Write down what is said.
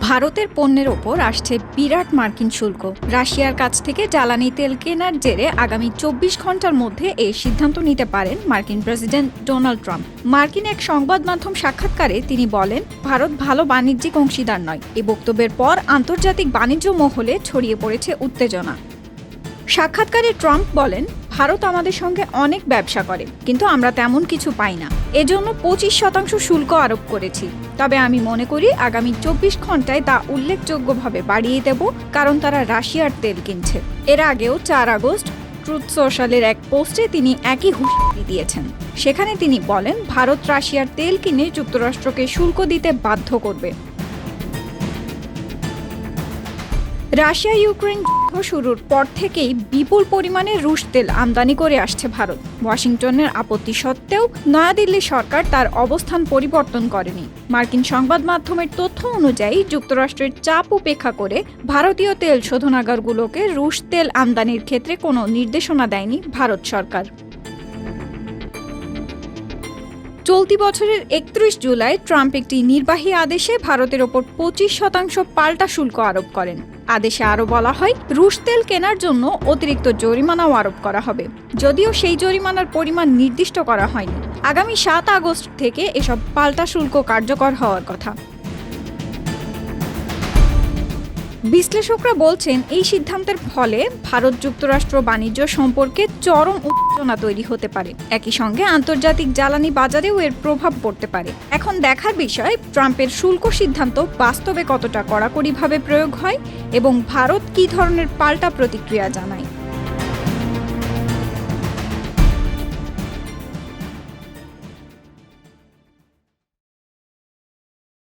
ভারতের পণ্যের ওপর আসছে বিরাট মার্কিন শুল্ক। রাশিয়ার কাছ থেকে জ্বালানি তেল কেনার জেরে আগামী ২৪ ঘন্টার মধ্যে এই সিদ্ধান্ত নিতে পারেন মার্কিন প্রেসিডেন্ট ডোনাল্ড ট্রাম্প। মার্কিন এক সংবাদ মাধ্যম সাক্ষাৎকারে তিনি বলেন, ভারত ভালো বাণিজ্যিক অংশীদার নয়। এই বক্তব্যের পর আন্তর্জাতিক বাণিজ্য মহলে ছড়িয়ে পড়েছে উত্তেজনা। সাক্ষাৎকারে ট্রাম্প বলেন, ভারত আমাদের সঙ্গে অনেক ব্যবসা করে, কিন্তু আমরা তেমন কিছু পাই না। এজন্য ২৫% শুল্ক আরোপ করেছি। তবে আমি মনে করি আগামী ২৪ ঘন্টায় তা উল্লেখযোগ্যভাবে বাড়িয়ে দেব, কারণ তারা রাশিয়ার তেল কিনছে। এর আগেও ৪ আগস্ট ট্রুথ সোশ্যালের এক পোস্টে তিনি একই হুঁশিয়ারি দিয়েছেন। সেখানে তিনি বলেন, ভারত রাশিয়ার তেল কিনে যুক্তরাষ্ট্রকে শুল্ক দিতে বাধ্য করবে। রাশিয়া ইউক্রেন যুদ্ধ শুরুর পর থেকেই বিপুল পরিমাণে রুশ তেল আমদানি করে আসছে ভারত। ওয়াশিংটনের আপত্তি সত্ত্বেও নয়াদিল্লি সরকার তার অবস্থান পরিবর্তন করেনি। মার্কিন সংবাদ মাধ্যমের তথ্য অনুযায়ী যুক্তরাষ্ট্রের চাপ উপেক্ষা করে ভারতীয় তেল শোধনাগারগুলোকে রুশ তেল আমদানির ক্ষেত্রে কোনো নির্দেশনা দেয়নি ভারত সরকার। চলতি বছরের ৩১ জুলাই ট্রাম্প একটি নির্বাহী আদেশে ভারতের ওপর ২৫% পাল্টা শুল্ক আরোপ করেন। আদেশে আরও বলা হয়, রুশ তেল কেনার জন্য অতিরিক্ত জরিমানাও আরোপ করা হবে, যদিও সেই জরিমানার পরিমাণ নির্দিষ্ট করা হয়নি। আগামী ৭ আগস্ট থেকে এসব পাল্টা শুল্ক কার্যকর হওয়ার কথা। বিশ্লেষকরা বলছেন, এই সিদ্ধান্তের ফলে ভারত যুক্তরাষ্ট্র বাণিজ্য সম্পর্কে চরম উত্তেজনা তৈরি হতে পারে। একই সঙ্গে আন্তর্জাতিক জ্বালানি বাজারেও এর প্রভাব পড়তে পারে। এখন দেখার বিষয়, ট্রাম্পের শুল্ক সিদ্ধান্ত বাস্তবে কতটা কড়াকড়িভাবে প্রয়োগ হয় এবং ভারত কী ধরনের পাল্টা প্রতিক্রিয়া জানায়।